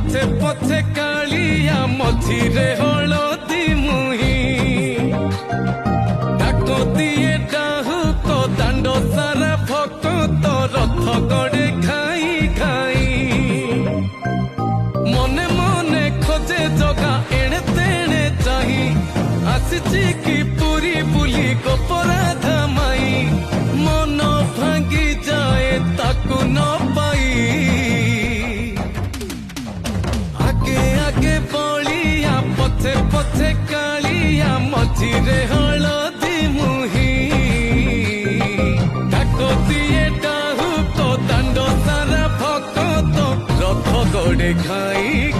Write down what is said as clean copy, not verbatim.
पथे पथे कालिया मझिरे हलदी मुही डाको दिए डाहुक दांड सारा भक्त रथ गड़े खाई खाई मने मने खोजे जगा एणे तेणे चाही आसिची की पूरी बुली गोपराधा माई मन भांगी जाए ताकू न पाई आगे आगे बलिया पथे पथे कालिया मझिरे हलदी मुही डाको दिए डाहुक दांड सारा भक्त रथ गड़े खाई